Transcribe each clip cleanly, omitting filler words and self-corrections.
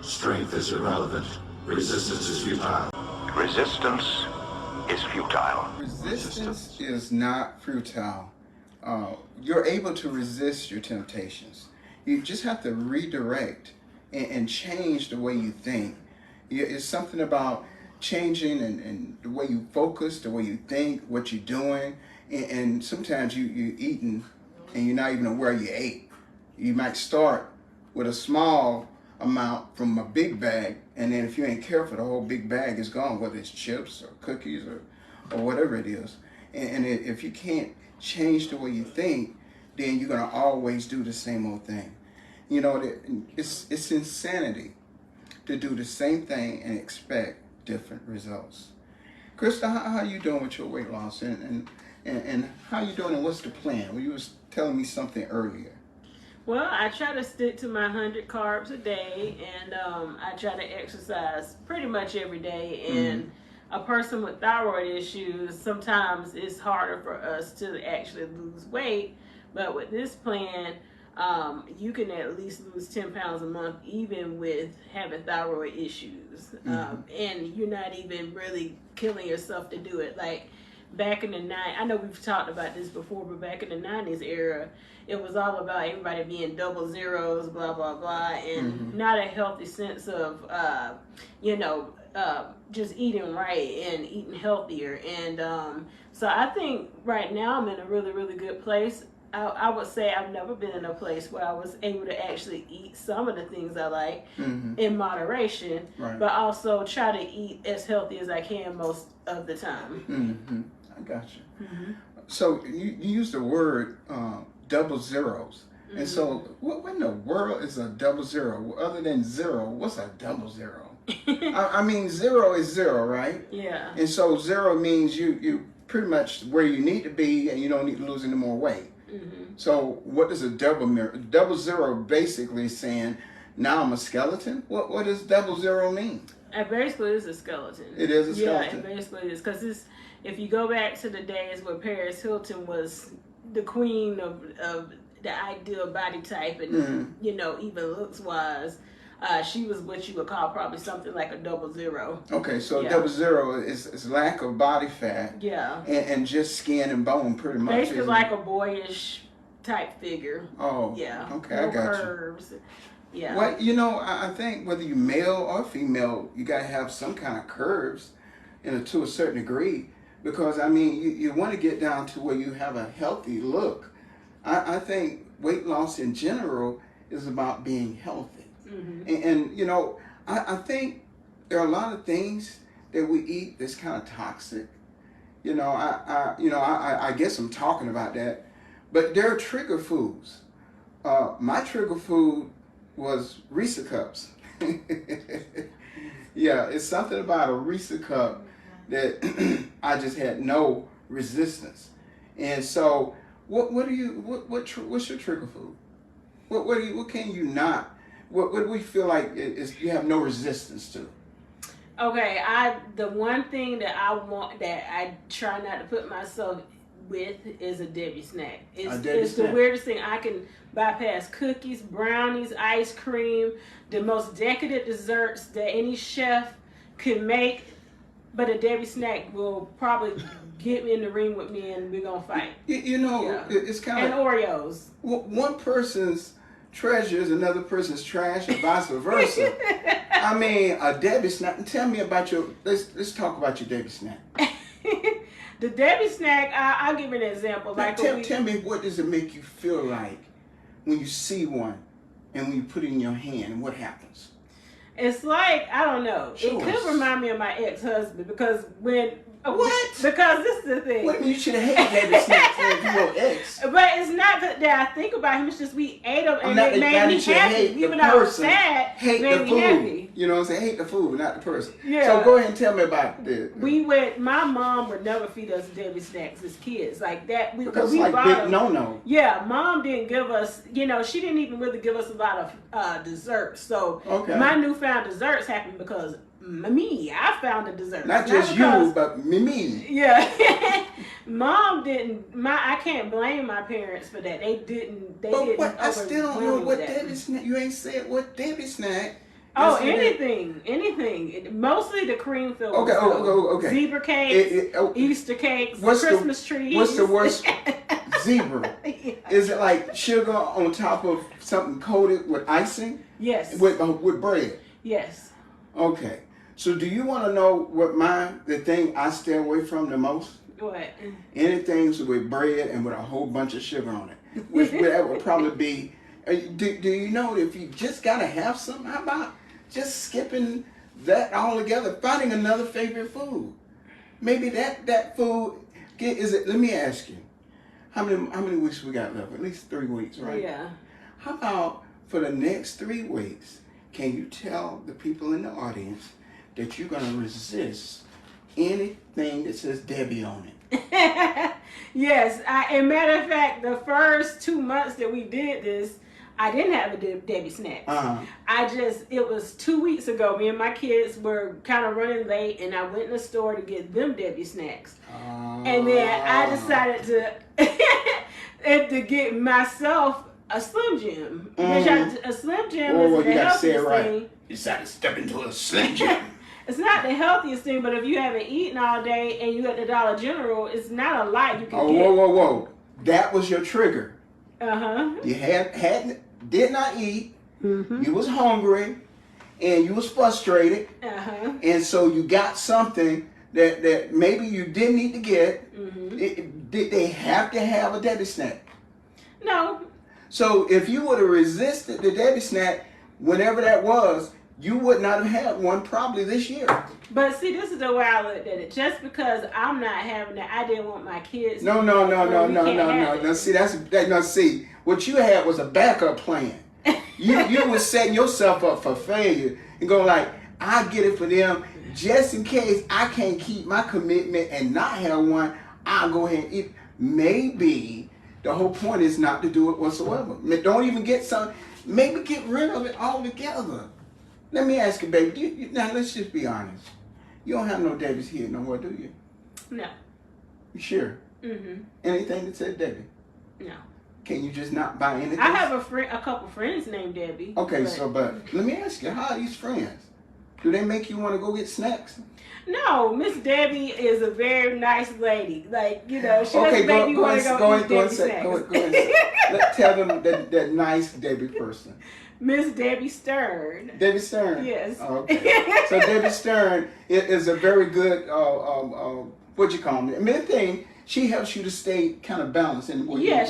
Strength is irrelevant. Resistance is futile. Resistance is futile. Resistance is not futile. You're able to resist your temptations. You just have to redirect and change the way you think. It's something about changing and the way you focus, the way you think, what you're doing. And sometimes you're eating and you're not even aware you ate. You might start with a small amount from a big bag, and then if you ain't careful, the whole big bag is gone, whether it's chips or cookies or whatever it is. And if you can't change the way you think, then you're gonna always do the same old thing. You know, it's insanity to do the same thing and expect different results. Krista, how you doing with your weight loss, and how you doing, and what's the plan? Well, you was telling me something earlier. Well, I try to stick to my 100 carbs a day, and I try to exercise pretty much every day. And a person with thyroid issues, sometimes it's harder for us to actually lose weight. But with this plan, you can at least lose 10 pounds a month, even with having thyroid issues. And you're not even really killing yourself to do it. Like back in the 90s, I know we've talked about this before, but back in the 90s era, it was all about everybody being double zeros, blah, blah, blah, and not a healthy sense of, just eating right and eating healthier. And so I think right now I'm in a really, really good place. I would say I've never been in a place where I was able to actually eat some of the things I like in moderation, but also try to eat as healthy as I can most of the time. I got you. So you use the word double zeros. And so what in the world is a double zero? Other than zero, what's a double zero? I mean, zero is zero, right? Yeah. And so zero means you pretty much where you need to be, and you don't need to lose any more weight. So what is a double zero basically saying, now I'm a skeleton? What does double zero mean? It basically is a skeleton. It is a skeleton. Yeah, it basically is. Because if you go back to the days where Paris Hilton was the queen of the ideal body type, and even looks wise, she was what you would call probably something like a double zero. Okay, so double zero is lack of body fat. Yeah. And just skin and bone, pretty much. Basically like a boyish type figure. Oh. Yeah. Okay, no I got curves. you. Yeah. Well, I think whether you male or female, you gotta have some kind of curves, to a certain degree, because I mean, you want to get down to where you have a healthy look. I think weight loss in general is about being healthy. And I think there are a lot of things that we eat that's kind of toxic. I guess I'm talking about that, but there are trigger foods. My trigger food was Reese cups. Yeah, it's something about a Reese cup that I just had no resistance. And so, what's your trigger food? What can you not? What do we feel like is you have no resistance to? Okay, the one thing that I want, that I try not to put myself with, is a Debbie snack. It's the weirdest thing. I can bypass cookies, brownies, ice cream, the most decadent desserts that any chef could make, but a Debbie snack will probably get me in the ring with me, and we're gonna fight. It's kind of, and Oreos. One person's treasure is another person's trash, and vice versa. I mean, a Debbie snack. Tell me about let's talk about your Debbie snack. The Debbie snack, I'll give you an example. Tell me, what does it make you feel like when you see one and when you put it in your hand, and what happens? It's like, I don't know. Sure. It could remind me of my ex-husband, because when... What? Because this is the thing. Wait a minute, you should have hated Debbie snacks if you were ex. But it's not that I think about him. It's just we ate them and it made me happy. Even though I was sad, hate made the me food. happy. You know what I'm saying? Hate the food, not the person. Yeah. So go ahead and tell me about this. My mom would never feed us Debbie snacks as kids. Like that. Because we it's like bought big them. no-no. Yeah, Mom didn't give us, she didn't even really give us a lot of desserts. So my newfound desserts happened because me, I found the dessert. Not just you, but me. Yeah. Mom didn't. I can't blame my parents for that. They didn't. I still don't know what Debbie snack. You ain't said what Debbie snack Oh, Is it- anything. Mostly the cream filled. Okay, okay. Zebra cakes, Oh, Easter cakes, what's Christmas trees. What's the worst? Zebra. Yeah. Is it like sugar on top of something coated with icing Yes. with bread? Yes. Okay. So do you want to know what the thing I stay away from the most? What? Anything with bread and with a whole bunch of sugar on it. Which that would probably be. Do you know if you just gotta have something? How about just skipping that altogether? Finding another favorite food. Maybe that food is it. Let me ask you, how many weeks we got left? At least 3 weeks, right? Yeah. How about for the next 3 weeks? Can you tell the people in the audience that you're gonna resist anything that says Debbie on it? Yes. And matter of fact, the first 2 months that we did this, I didn't have a Debbie snack. It was 2 weeks ago. Me and my kids were kind of running late, and I went in the store to get them Debbie snacks. And then I decided to get myself a Slim Jim. A Slim Jim is the healthiest thing. You decided to step into a Slim Jim. It's not the healthiest thing, but if you haven't eaten all day and you at the Dollar General, it's not a lot you can get. Whoa. That was your trigger. Uh-huh. You did not eat. Mm-hmm. You was hungry, and you was frustrated. Uh-huh. And so you got something that maybe you didn't need to get. Mm-hmm. Did they have to have a Debbie snack? No. So if you would have resisted the Debbie snack, whenever that was, you would not have had one probably this year. But see, this is the way I looked at it. Just because I'm not having it, I didn't want my kids. No. Now see, what you had was a backup plan. You was setting yourself up for failure and going like, I get it for them just in case I can't keep my commitment and not have one. I'll go ahead and eat. Maybe the whole point is not to do it whatsoever. Don't even get some. Maybe get rid of it altogether. Let me ask you, baby. Now let's just be honest. You don't have no Debbie's here no more, do you? No. You sure? Mm-hmm. Anything that said Debbie? No. Can you just not buy anything? I have a couple friends named Debbie. Okay, but let me ask you, how are these friends? Do they make you want to go get snacks? No, Miss Debbie is a very nice lady. Like, she doesn't Okay, make me want to go eat Debbie snacks. Go ahead. Tell them that nice Debbie person. Miss Debbie Stern. Debbie Stern? Yes. Okay. So Debbie Stern is a very good, what you call it? Main thing, she helps you to stay kind of balanced.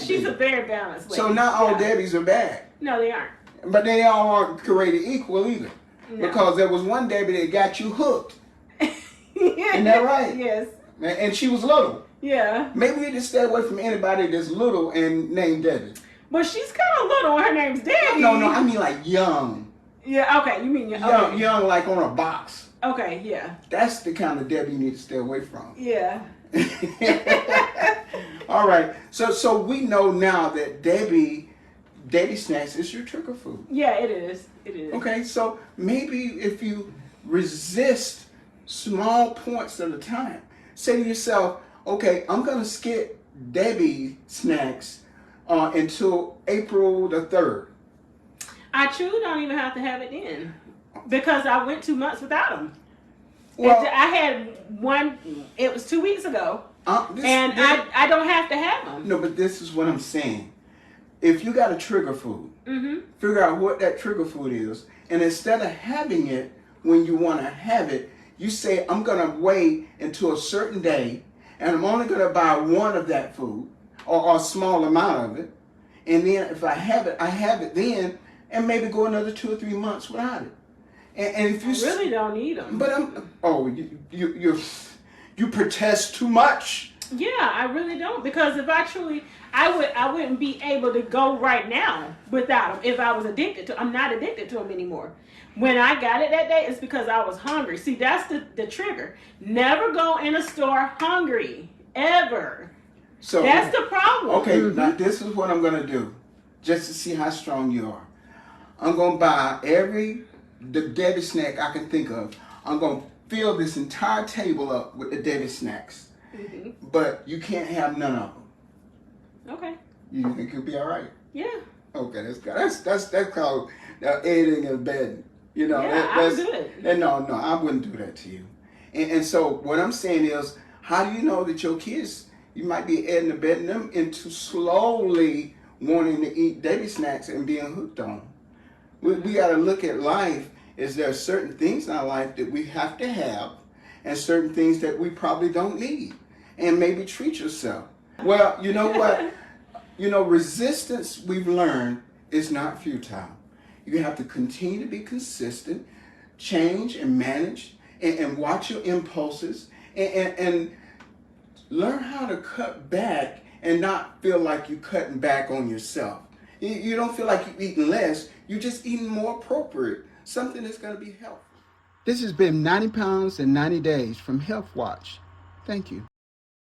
She's a very balanced lady. So not all Debbies are bad. No, they aren't. But they all aren't created equal either. No. Because there was one Debbie that got you hooked. Isn't that right? Yes. And she was little. Yeah. Maybe you just stay away from anybody that's little and named Debbie. But she's kind of little. Her name's Debbie. No, I mean like young. Yeah. Okay. You mean young, like on a box. Okay. Yeah. That's the kind of Debbie you need to stay away from. Yeah. All right. So we know now that Debbie snacks is your trigger food. Yeah, it is. It is. Okay. So maybe if you resist small points at a time, say to yourself, okay, I'm gonna skip Debbie snacks until April the 3rd. I truly don't even have to have it then, because I went 2 months without them. Well, I had one. It was 2 weeks ago, and I don't have to have them. No, but this is what I'm saying. If you got a trigger food, figure out what that trigger food is, and instead of having it when you want to have it, you say, I'm gonna wait until a certain day, and I'm only gonna buy one of that food, or a small amount of it, and then if I have it then, and maybe go another 2 or 3 months without it. And if you really don't need them, but you protest too much. Yeah, I really don't, because if I wouldn't be able to go right now without them if I was addicted to. I'm not addicted to them anymore. When I got it that day, it's because I was hungry. See, that's the trigger. Never go in a store hungry ever. So that's the problem. Okay, now this is what I'm gonna do, just to see how strong you are. I'm gonna buy the Debbie snack I can think of. I'm gonna fill this entire table up with the Debbie snacks, but you can't have none of them. Okay. You think you'll be all right? Yeah. Okay, that's called aiding and abetting. You know, Yeah, I'm good. And no, I wouldn't do that to you. And so what I'm saying is, how do you know that your kids, you might be adding and abetting them into slowly wanting to eat daily snacks and being hooked on them? We got to look at life as there are certain things in our life that we have to have and certain things that we probably don't need. And maybe treat yourself. Well, you know what? Resistance, we've learned, is not futile. You have to continue to be consistent, change and manage, and watch your impulses, and learn how to cut back and not feel like you're cutting back on yourself. You don't feel like you're eating less, you're just eating more appropriate, something that's going to be healthy. This has been 90 Pounds in 90 Days from Health Watch. Thank you.